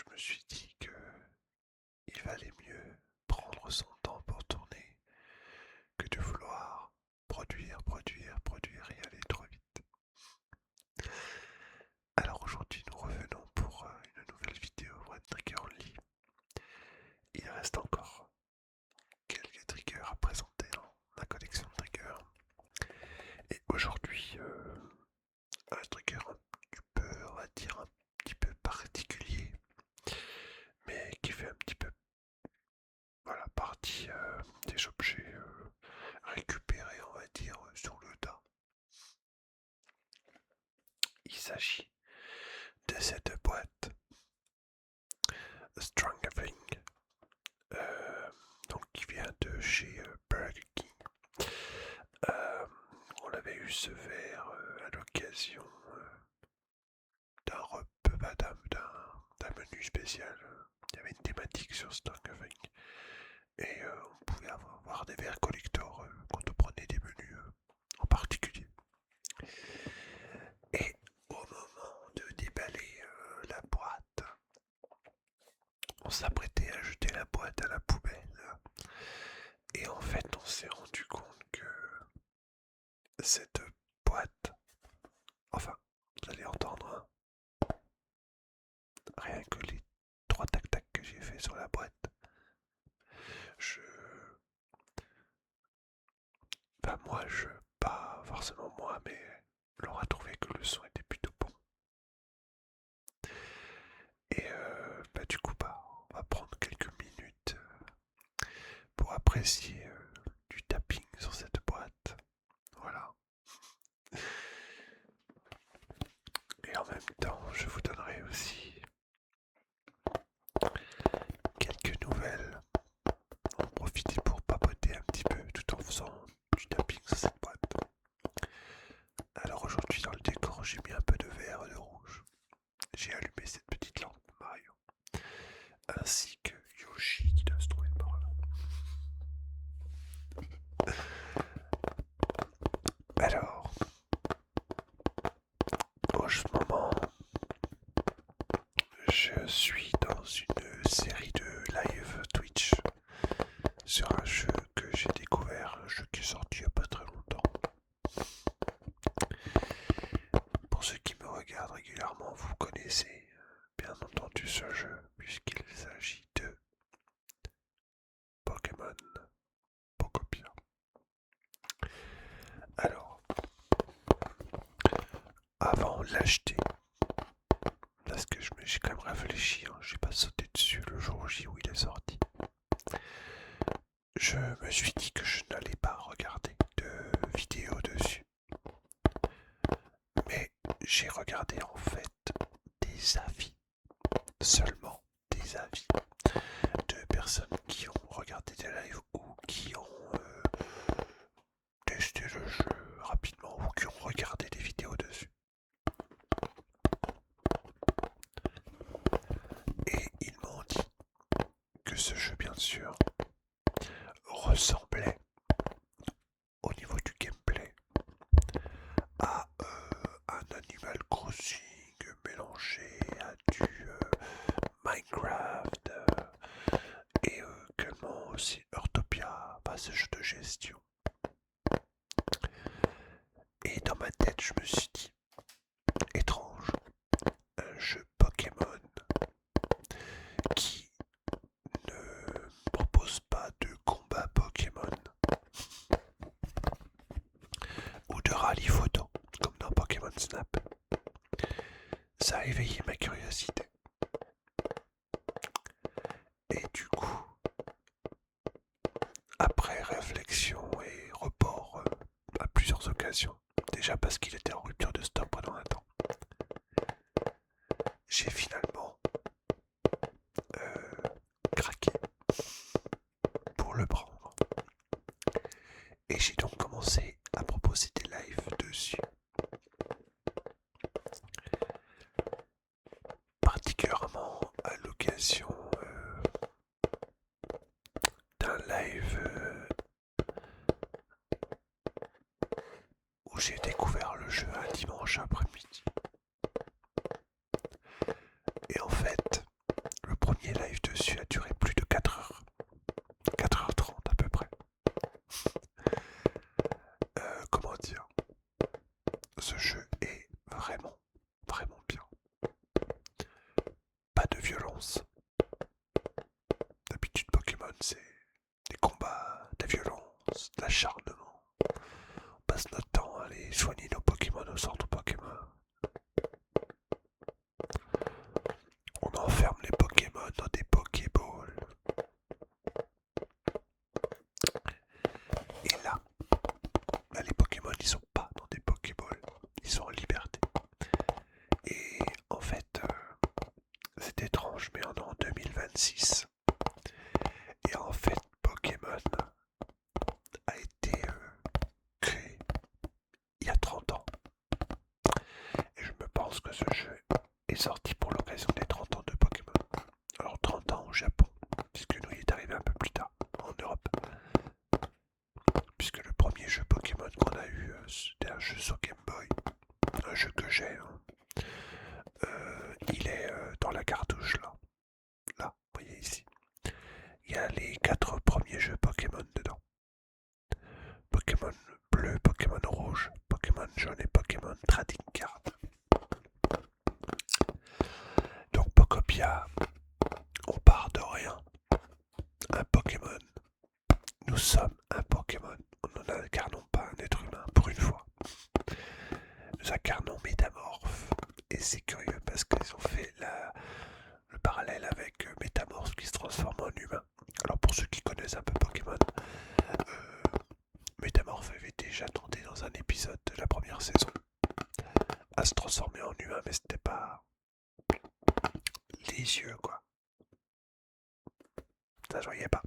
je me suis dit que il valait mieux prendre son temps pour tourner que de vouloir produire et aller trop vite. Alors aujourd'hui, nous revenons pour une nouvelle vidéo One Trigger Only. Il reste encore quelques triggers à présenter dans la collection de triggers. Et aujourd'hui, un trigger on va dire, un petit peu particulier, mais qui fait un petit peu partie des objets récupérés, on va dire, sur le tas. Il s'agit de cette boîte Stronger Thing, donc qui vient de chez Burger King. On avait eu ce verre à l'occasion d'un menu spécial. Il y avait une thématique sur Stronger Thing et on pouvait avoir des verres collector quand on prenait des menus en particulier. Et au moment de déballer la boîte, on s'apprêtait à jeter la boîte à la poubelle. Et en fait, on s'est rendu compte que cette boîte, enfin, vous allez entendre, rien que les 3 tac-tac que j'ai fait sur la boîte, pas forcément moi, mais Laura trouvait que le son était plutôt bon. Et du coup, on va prendre quelques minutes pour apprécier du tapping sur cette boîte. Voilà. Et en même temps, je vous donnerai aussi quelques nouvelles. En profiter pour papoter un petit peu tout en faisant du tapping sur cette boîte. Alors aujourd'hui, dans le décor, j'ai mis un peu de vert et de rouge. J'ai allumé cette petite lampe Mario, ainsi que Yoshi qui doit se trouver par là. Alors, en ce moment, je suis dans une série de live Twitch sur un jeu que j'ai découvert, un jeu qui est sorti il n'y a pas très longtemps. Pour ceux qui me regardent régulièrement, vous connaissez bien entendu ce jeu, puisqu'il s'agit de Pokémon Pokopia. Alors, avant de l'acheter, parce que j'ai quand même réfléchi, j'ai pas sauté dessus le jour J où il est sorti, je me suis dit que je n'allais pas regarder de vidéo dessus. Mais j'ai regardé en fait des avis, seulement des avis de personnes qui ont regardé des lives ou qui ont testé le jeu rapidement ou qui ont regardé des vidéos dessus. Et ils m'ont dit que ce jeu, bien sûr, ressemblait au niveau du gameplay à un Animal Crossing mélangé à du Minecraft et également aussi Heartopia, ce jeu de gestion. Et dans ma tête, je me suis dit, étrange, un jeu Pokémon qui ne propose pas de combat Pokémon ou de rallye photo comme dans Pokémon Snap. Ça a éveillé ma curiosité. Et du coup, après réflexion et report à plusieurs occasions, déjà parce qu'il était en rupture de stock pendant un temps, j'ai finalement craqué pour le prendre. Et j'ai donc commencé à proposer des lives dessus. Particulièrement à l'occasion d'un live où j'ai découvert le jeu un dimanche après-midi. Et en fait, dessus a duré plus de 4 heures. 4h30 à peu près. Comment dire? Ce jeu est vraiment, vraiment bien. Pas de violence. D'habitude Pokémon c'est des combats, de la violence, de l'acharnement. On passe notre temps à aller soigner nos Pokémon au centre Pokémon. On enferme les Pokémon dans des Pokéballs. Et là, les Pokémon ils sont pas dans des Pokéballs, ils sont en liberté. Et en fait, c'est étrange, mais on est en 2026. Et en fait, Pokémon a été créé il y a 30 ans. Et je me pense que ce jeu est sorti pour l'occasion des 30 ans de Pokémon. Alors 30 ans au Japon, puisque nous il est arrivé un peu plus tard en Europe. Puisque le premier jeu Pokémon qu'on a eu, c'était un jeu sur Game Boy. Un jeu que j'ai. Il est dans la cartouche là. Là, vous voyez ici. Il y a les 4 premiers jeux Pokémon dedans. Pokémon bleu, Pokémon rouge, Pokémon jaune et Pokémon Trading Card. Donc Pokopia, on part de rien. Un Pokémon. Nous sommes un Pokémon. Nous n'incarnons pas un être humain pour une fois. Nous incarnons Métamorphe. Et c'est curieux parce qu'ils ont fait le parallèle avec Métamorphe qui se transforme en humain. Alors pour ceux qui connaissent un peu Pokémon, Métamorphe avait déjà tenté dans un épisode de la première saison à se transformer en humain, mais c'était pas les yeux quoi. Ça se voyait pas.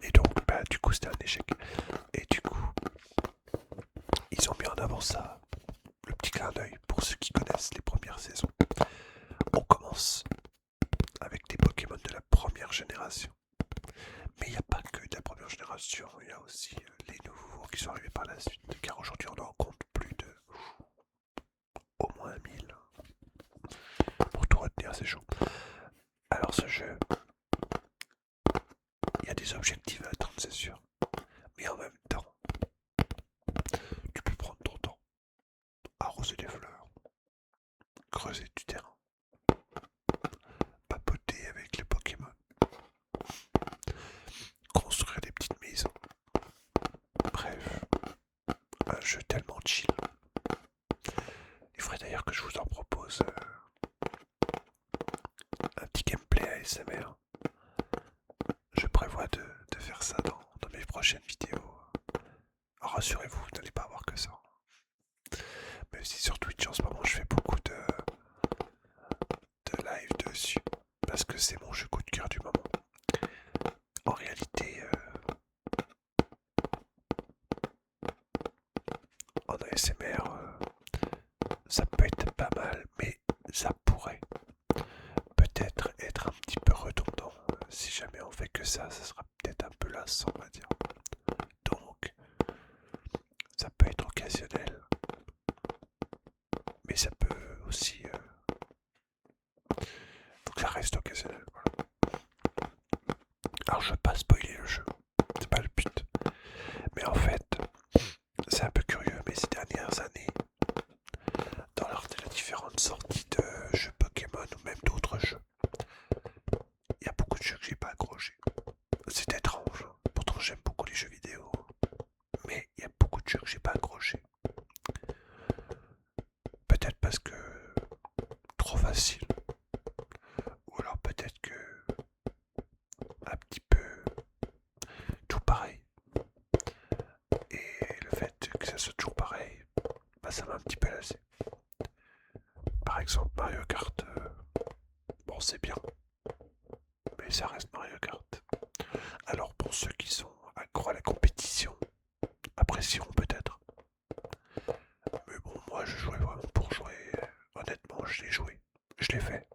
Et donc du coup c'était un échec. Et du coup ils ont mis en avant ça, le petit clin d'œil pour ceux qui connaissent les premières saisons. On commence avec des Pokémon de la première génération. Mais il n'y a pas que de la première génération, il y a aussi les nouveaux qui sont arrivés par la suite. Car aujourd'hui on en compte plus de au moins 1000. Pour tout retenir, c'est chaud. Alors ce jeu, il y a des objectifs à atteindre, c'est sûr. Mais en même temps, tu peux prendre ton temps, arroser des fleurs, creuser du terrain, papoter avec les Pokémon, construire des petites maisons. Bref, un jeu tellement chill. Il faudrait d'ailleurs que je vous en propose un petit gameplay ASMR. Je prévois de faire ça dans mes prochaines vidéos. Alors rassurez-vous, vous n'allez pas avoir que ça. Même si sur Twitch en ce moment je fais beaucoup de live dessus. Parce que c'est mon jeu coup de cœur du moment. En réalité, en ASMR, ça peut être pas mal, mais ça pourrait peut-être être un petit peu redondant. Si jamais on fait que ça sera peut-être un peu lassant, on va dire. Donc, ça peut être occasionnel, mais ça peut aussi... faut que ça reste occasionnel. Voilà. Alors je veux pas spoiler le jeu, c'est pas le but. Mais en fait, c'est un peu curieux, mais ces dernières années, dans les différentes sorties de jeux Pokémon ou même d'autres jeux, il y a beaucoup de jeux que j'ai pas accroché. C'est étrange, hein. Pourtant j'aime beaucoup les jeux vidéo, mais il y a beaucoup de jeux que j'ai pas accroché. Peut-être parce que trop facile, ou alors peut-être que un petit peu tout pareil. Et le fait que ça soit toujours pareil, bah ça m'a un petit peu lassé. Par exemple Mario Kart, bon c'est bien, mais ça reste Mario Kart. Alors pour ceux qui sont accros à la compétition, apprécieront peut-être. Mais bon, moi je jouais vraiment pour jouer. Honnêtement, je l'ai joué. Je l'ai fait.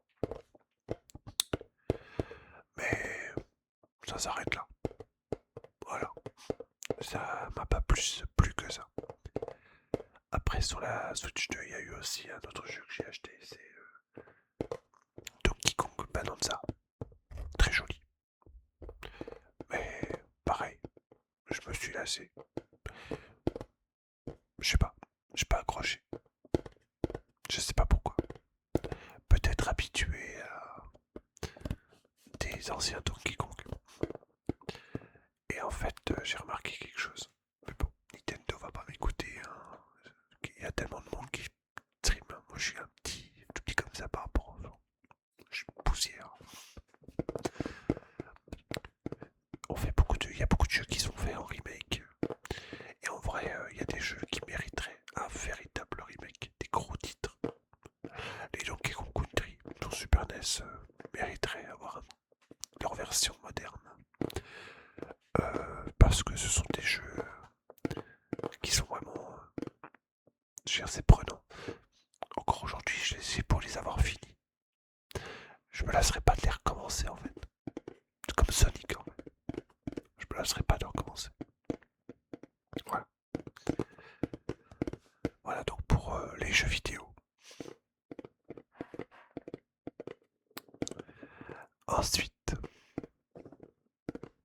Mais ça s'arrête là. Voilà. Ça m'a pas plus plu que ça. Après sur la Switch 2, il y a eu aussi un autre jeu que j'ai acheté, c'est Donkey Kong Bonanza. Très joli. me suis lassé. Je sais pas, j'ai pas accroché. Je sais pas pourquoi. Peut-être habitué à des anciens Donkey Kong. Et en fait, j'ai remarqué quelque chose. Mais bon, Nintendo va pas m'écouter. Hein. Il y a tellement de monde qui stream. Moi, je suis un petit, tout petit comme ça par rapport aux gens. Je suis une poussière. Il y a beaucoup de jeux qui sont faits en remake. Et en vrai, il y a des jeux qui mériteraient un véritable remake. Des gros titres. Les Donkey Kong Country sur Super NES mériteraient avoir leur version moderne. Parce que ce sont des jeux qui sont vraiment... je veux dire, c'est prenant. Encore aujourd'hui, j'ai pour les avoir finis. Je me lasserai pas de les recommencer en fait. C'est comme Sonic en fait. Je me lasserai pas de recommencer. Voilà. Voilà donc pour les jeux vidéo. Ensuite,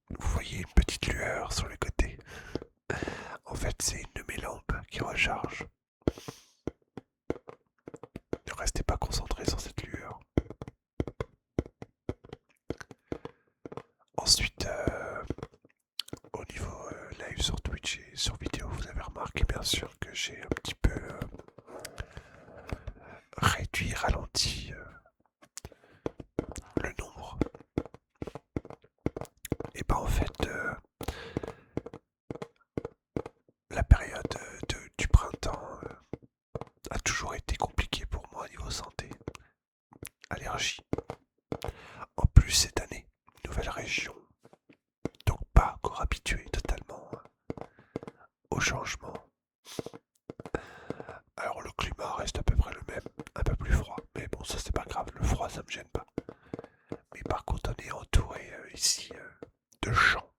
vous voyez une petite lueur sur le côté. En fait, c'est une de mes lampes qui recharge. Ne restez pas concentré sur cette lueur. Ensuite, au niveau live sur Twitch et sur vidéo, vous avez remarqué bien sûr que j'ai un petit peu réduit, ralenti le nombre. Et ben en fait, la période du printemps a toujours été compliquée pour moi au niveau santé. Allergie. En plus cette année, nouvelle région, donc pas encore habitué totalement au changement. Alors le climat reste à peu près le même, un peu plus froid, mais bon ça c'est pas grave, le froid ça me gêne pas. Mais par contre on est entouré ici de champs,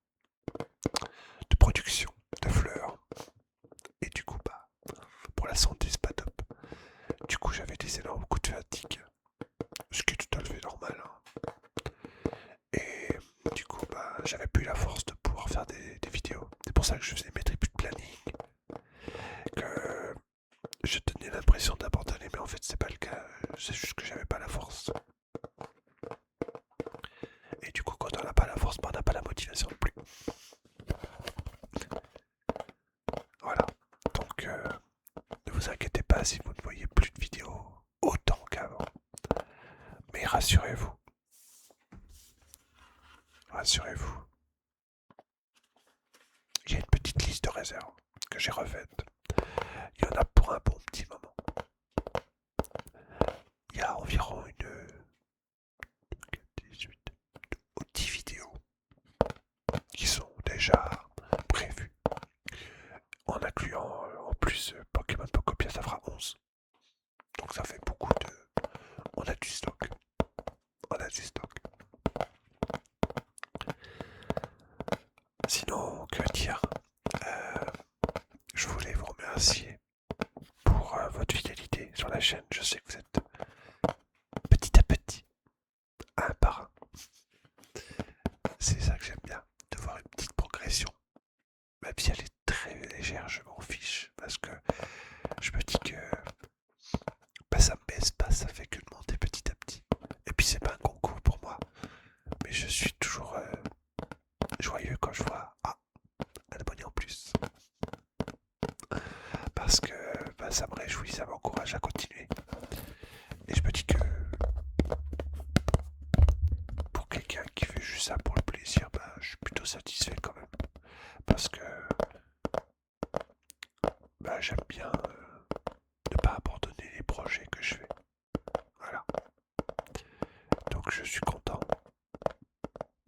de production, de fleurs, et du coup bah pour la santé c'est pas top. Du coup j'avais des énormes coups de fatigue, ce qui est tout à fait normal. Hein. Et du coup bah j'avais plus la force de pouvoir faire des vidéos. C'est pour ça que je faisais mes tribus de planning. Que je tenais l'impression d'abandonner, mais en fait c'est pas le cas, c'est juste que j'avais pas la force. Et du coup quand on n'a pas la force, on n'a pas la motivation non plus. Voilà, donc ne vous inquiétez pas si vous ne voyez plus de vidéos autant qu'avant. Mais rassurez-vous, rassurez-vous, il y a une petite liste de réserve que j'ai refaite. Il y en a pour un bon petit moment. Il y a environ 18 ou 10 vidéos qui sont déjà prévues. En incluant en plus Pokémon Pocopia, ça fera 11. Donc ça fait beaucoup de... On a du stock. On a du stock. Sinon, que dire je voulais vous remercier pour votre fidélité sur la chaîne. Je sais que vous êtes petit à petit, un par un. C'est ça que j'aime bien, de voir une petite progression. Même si elle est très légère, je m'en fiche. Parce que je me dis que bah, ça me baisse pas, ça fait que de monter petit à petit. Et puis c'est pas un concours pour moi. Mais je suis toujours joyeux quand je vois un abonné en plus. Parce que bah, ça me réjouit, ça m'encourage à continuer. Et je me dis que pour quelqu'un qui fait juste ça pour le plaisir, bah, je suis plutôt satisfait quand même. Parce que bah, j'aime bien ne pas abandonner les projets que je fais. Voilà. Donc je suis content.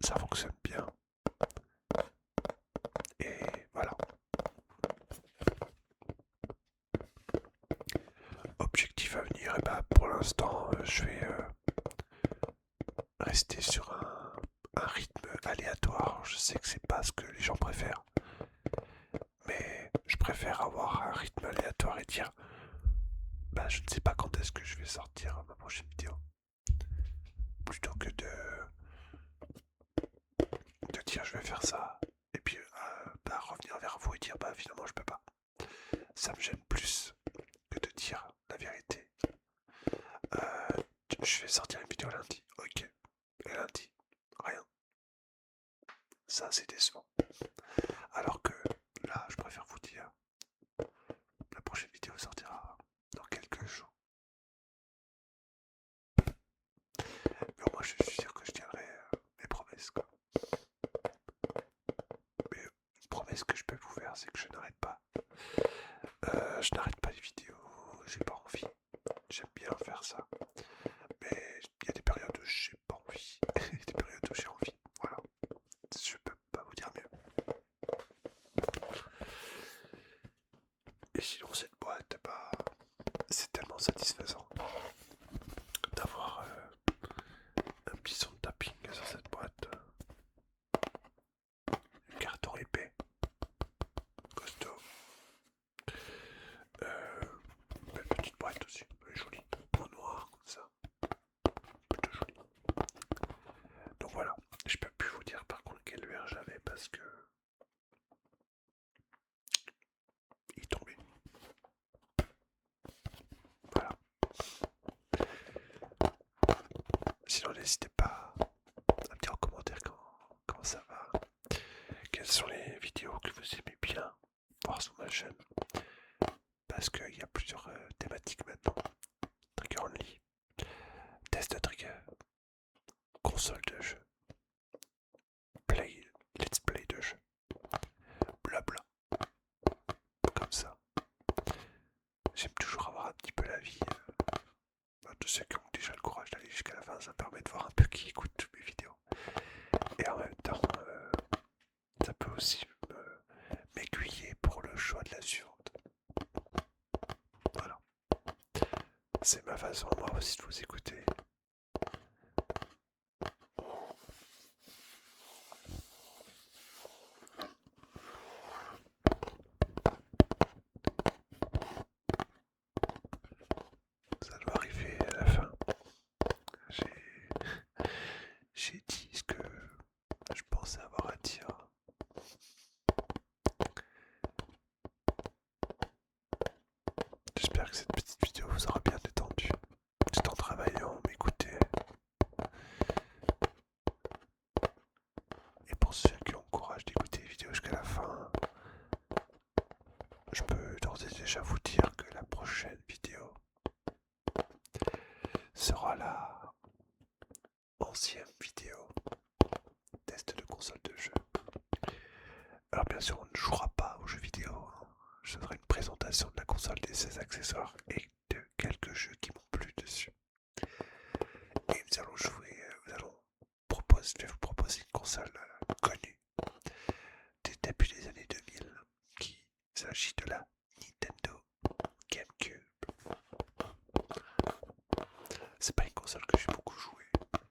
Ça fonctionne bien. Et voilà. Objectif à venir, et bah, pour l'instant, je vais rester sur un rythme aléatoire. Je sais que c'est pas ce que les gens préfèrent. Mais je préfère avoir un rythme aléatoire et dire bah je ne sais pas quand est-ce que je vais sortir ma prochaine vidéo. Plutôt que de dire je vais faire ça et puis bah, revenir finalement je peux pas. Ça me gêne plus que de dire la vérité. Je vais sortir une vidéo lundi, ok. Et lundi, rien. Ça c'est décevant. Alors que là, je préfère vous dire, la prochaine vidéo sortira dans quelques jours. Mais au moins je suis sûr que je tiendrai mes promesses, quoi. Mais une promesse que je peux vous faire, c'est que je n'arrête pas. Je n'arrête pas les vidéos, j'ai pas envie. J'aime bien faire ça. Mais il y a des périodes où j'ai pas envie. Et des périodes où j'ai envie. Voilà. Je peux pas vous dire mieux. Et sinon cette boîte, bah, c'est tellement satisfaisant d'avoir un petit son de tapping sur cette boîte. Un carton épais. Costaud. Belle petite boîte aussi. Elle est jolie. En noir comme ça. Plutôt jolie. Donc voilà. Je peux plus vous dire par contre quel verre j'avais parce que il tombait. Voilà. Sinon n'hésitez pas à me dire en commentaire comment ça va. Quelles sont les vidéos que vous aimez bien voir sur ma chaîne. Parce qu'il y a plusieurs thématiques maintenant. Trigger only, test de trigger, console de jeu, let's play de jeu, blabla, comme ça. J'aime toujours avoir un petit peu l'avis de ceux qui ont déjà le courage d'aller jusqu'à la fin. Ça permet de voir un peu qui écoute toutes mes vidéos. Et en même temps, ça peut aussi m'aiguiller pour le choix de la suivante. Voilà. C'est ma façon, moi aussi, de vous écouter. Ça doit arriver à la fin. J'ai dit ce que je pensais avoir à dire. J'espère que cette petite vidéo vous aura bien détendu. Tout en travaillant, m'écouter. Et pour ceux qui ont le courage d'écouter les vidéos jusqu'à la fin, je peux d'ores et déjà vous dire que la prochaine vidéo sera la 11e vidéo test de console de jeu. Alors bien sûr on ne jouera pas aux jeux vidéo, hein. Je ferai une présentation de la console, de ses accessoires et de quelques jeux qui m'ont plu dessus. Et nous allons jouer, je vais vous proposer une console connue des débuts des années 2000, qui s'agit de la Nintendo GameCube. C'est pas une console que j'ai beaucoup joué,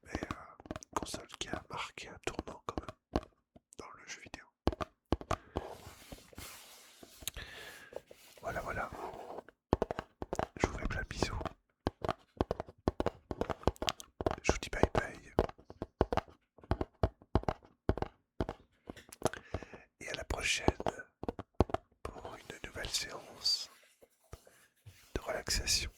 mais une console qui a marqué un tournant quand même dans le jeu vidéo. Voilà. Je vous fais plein de bisous. Je vous dis bye bye. Et à la prochaine pour une nouvelle séance de relaxation.